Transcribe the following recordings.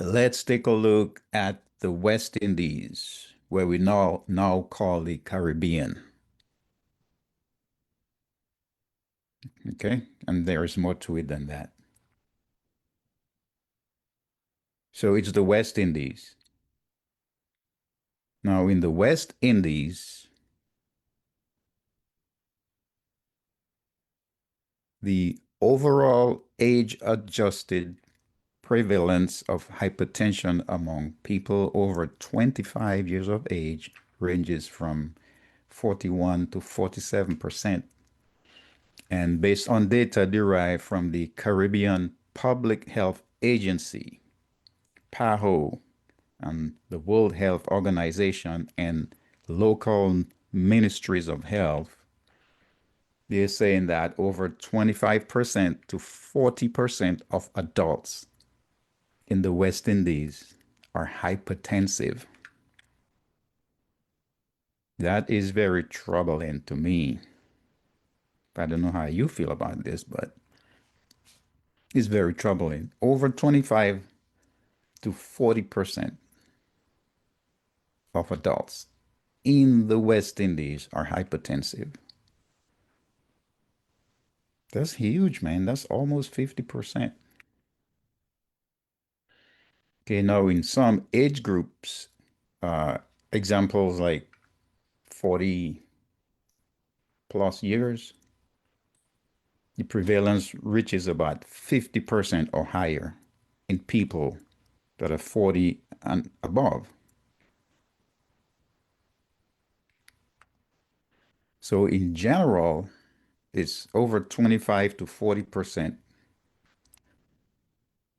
Let's take a look at the West Indies, where we now call the Caribbean. Okay, and there's more to it than that. So it's the West Indies. Now, in the West Indies, the overall age-adjusted prevalence of hypertension among people over 25 years of age ranges from 41 to 47%. And based on data derived from the Caribbean Public Health Agency, PAHO, and the World Health Organization and local ministries of health, they're saying that over 25% to 40% of adults in the West Indies are hypertensive. That is very troubling to me. I don't know how you feel about this, but it's very troubling. Over 25 to 40% of adults in the West Indies are hypertensive. That's huge, man. That's almost 50%. Okay, now in some age groups, uh, examples like 40 plus years, the prevalence reaches about 50% or higher in people that are 40 and above. So in general, it's over 25 to 40%,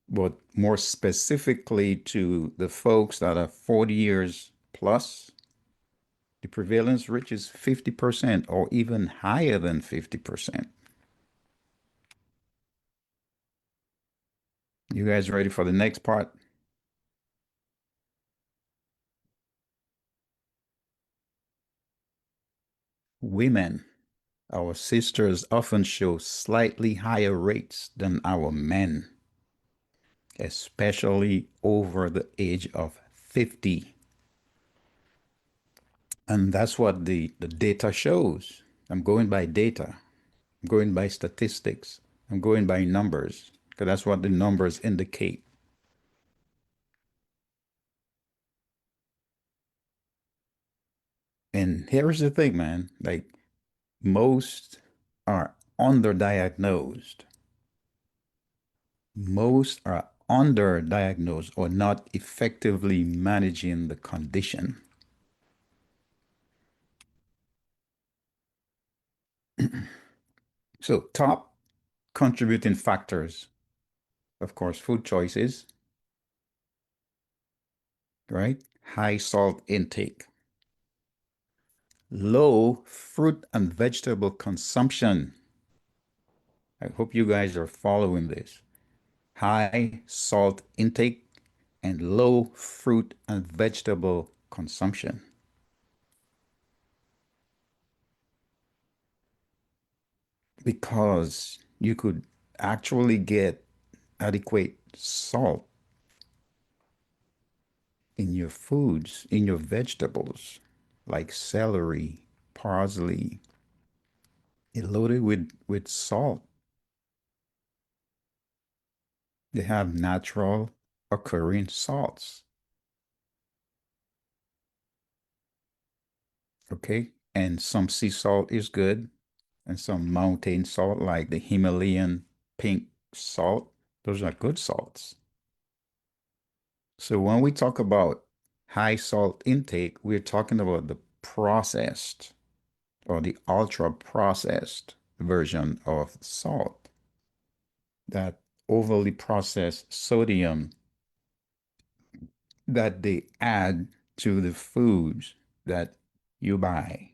but more specifically to the folks that are 40 years plus, the prevalence reaches 50% or even higher than 50%. You guys ready for the next part? Women, our sisters, often show slightly higher rates than our men, especially over the age of 50. And that's what the data shows. I'm going by data, I'm going by statistics, I'm going by numbers, because that's what the numbers indicate. And here's the thing, man, like most are underdiagnosed. Most are underdiagnosed or not effectively managing the condition. So, top contributing factors, of course, food choices, right? High salt intake, low fruit and vegetable consumption. I hope you guys are following this. High salt intake and low fruit and vegetable consumption. Because you could actually get adequate salt in your foods, in your vegetables, like celery, parsley, it's loaded with salt. They have natural occurring salts. Okay. And some sea salt is good, and some mountain salt, like the Himalayan pink salt, those are good salts. So when we talk about high salt intake, we're talking about the processed or the ultra processed version of salt, that overly processed sodium that they add to the foods that you buy.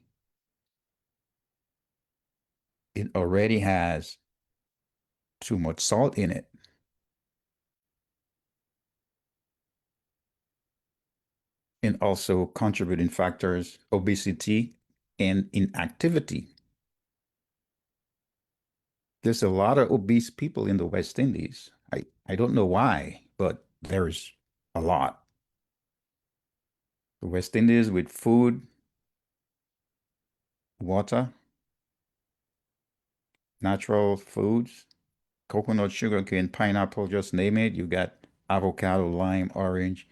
It already has too much salt in it. And also contributing factors, obesity and inactivity. There's a lot of obese people in the West Indies. I don't know why, but there's a lot. The West Indies with food, water, natural foods, coconut, sugarcane, pineapple, just name it. You got avocado, lime, orange.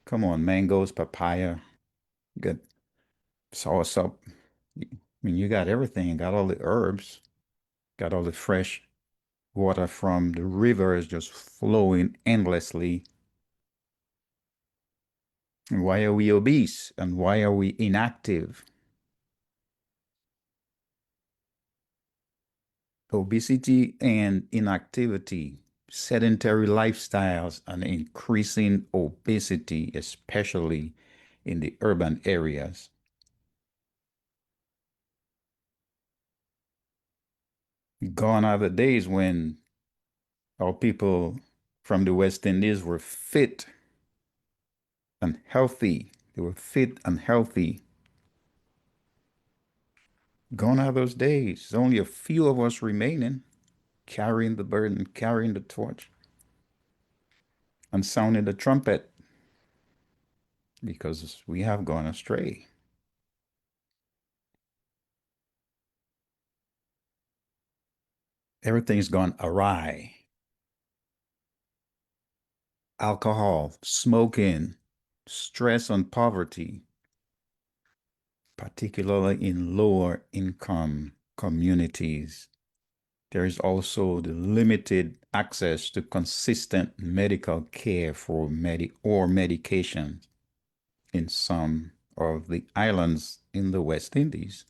Come on, mangoes, papaya. You got soursop. I mean, you got everything. You got all the herbs. Got all the fresh water from the rivers just flowing endlessly. And why are we obese? And why are we inactive? Obesity and inactivity, sedentary lifestyles, and increasing obesity, especially in the urban areas. Gone are the days when our people from the West Indies were fit and healthy. They were fit and healthy. Gone are those days. There's only a few of us remaining, carrying the burden, carrying the torch, and sounding the trumpet because we have gone astray. Everything's gone awry. Alcohol, smoking, stress and poverty, particularly in lower income communities. There is also the limited access to consistent medical care for medication in some of the islands in the West Indies.